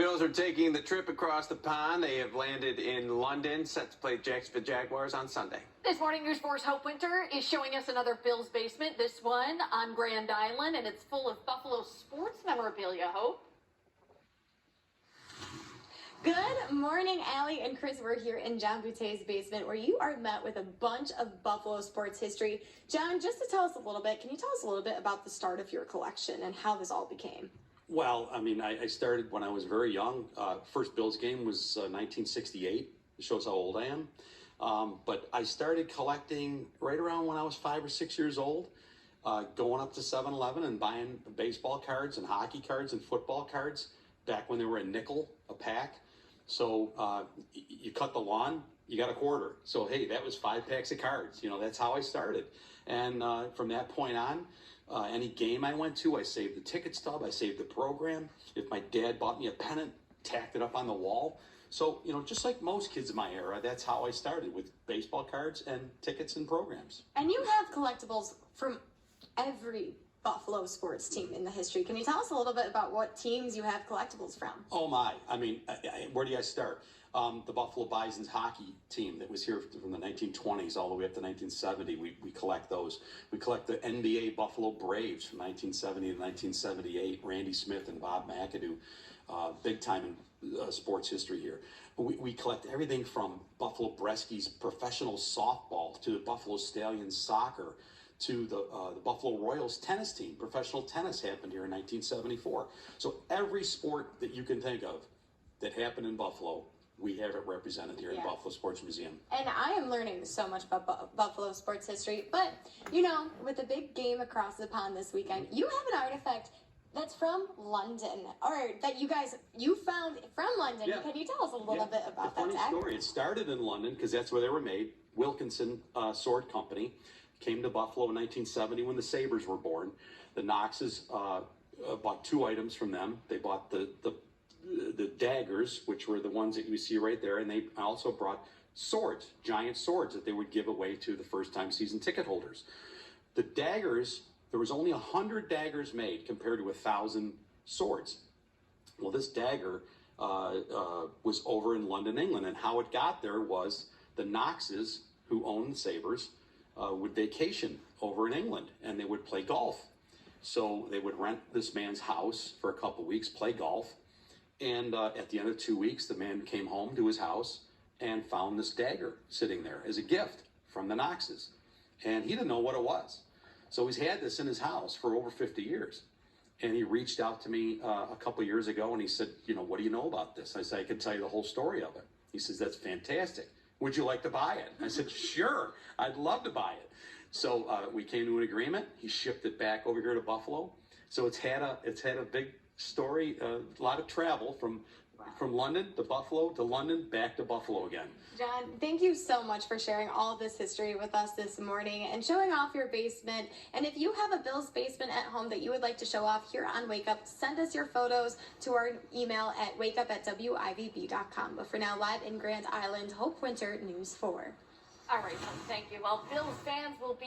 Bills are taking the trip across the pond. They have landed in London, set to play Jacksonville Jaguars on Sunday. This morning, News 4's Hope Winter is showing us another Bills basement, this one on Grand Island, and it's full of Buffalo sports memorabilia, Hope. Good morning, Allie and Chris. We're here in John Boutte's basement where you are met with a bunch of Buffalo sports history. John, just to tell us a little bit, can you tell us a little bit about the start of your collection and how this all became? Well, I mean, I started when I was very young. First Bills game was 1968. It shows how old I am. But I started collecting right around when I was 5 or 6 years old, going up to 7-Eleven and buying baseball cards and hockey cards and football cards back when they were a nickel a pack. So you cut the lawn, you got a quarter. So, hey, that was 5 packs of cards. You know, that's how I started. And from that point on, any game I went to, I saved the ticket stub, I saved the program. If my dad bought me a pennant, tacked it up on the wall. So, you know, just like most kids in my era, that's how I started, with baseball cards and tickets and programs. And you have collectibles from every Buffalo sports team in the history. Can you tell us a little bit about what teams you have collectibles from? Oh my, I mean, where do I start? The Buffalo Bison's hockey team that was here from the 1920s all the way up to 1970, we collect those. We collect the NBA Buffalo Braves from 1970 to 1978, Randy Smith and Bob McAdoo, big time in sports history here. We collect everything from Buffalo Bresky's professional softball to the Buffalo Stallions soccer, to the Buffalo Royals tennis team. Professional tennis happened here in 1974. So every sport that you can think of that happened in Buffalo, we have it represented here in Buffalo Sports Museum. And I am learning so much about Buffalo sports history. But, you know, with the big game across the pond this weekend, you have an artifact that's from London, or that you found from London. Yeah. Can you tell us a little bit about that? Funny story. It started in London because that's where they were made. Wilkinson Sword Company came to Buffalo in 1970 when the Sabres were born. The Knoxes bought 2 items from them. They bought the daggers, which were the ones that you see right there, and they also brought swords, giant swords that they would give away to the first-time season ticket holders. The daggers, there was only 100 daggers made compared to 1,000 swords. Well, this dagger was over in London, England, and how it got there was the Knoxes, who owned the Sabres, would vacation over in England, and they would play golf. So they would rent this man's house for a couple weeks, play golf, and at the end of 2 weeks, the man came home to his house and found this dagger sitting there as a gift from the Knoxes. And he didn't know what it was. So he's had this in his house for over 50 years. And he reached out to me a couple years ago, and he said, you know, what do you know about this? I said, I can tell you the whole story of it. He says, that's fantastic. Would you like to buy it? I said, sure, I'd love to buy it. So we came to an agreement. He shipped it back over here to Buffalo. So it's had a big story, a lot of travel from London to Buffalo to London, back to Buffalo again. John, thank you so much for sharing all this history with us this morning and showing off your basement. And if you have a Bills basement at home that you would like to show off here on Wake Up, send us your photos to our email at wakeup@wivb.com. But for now, live in Grand Island, Hope Winter, News 4. All right, thank you. Well, Bills fans will be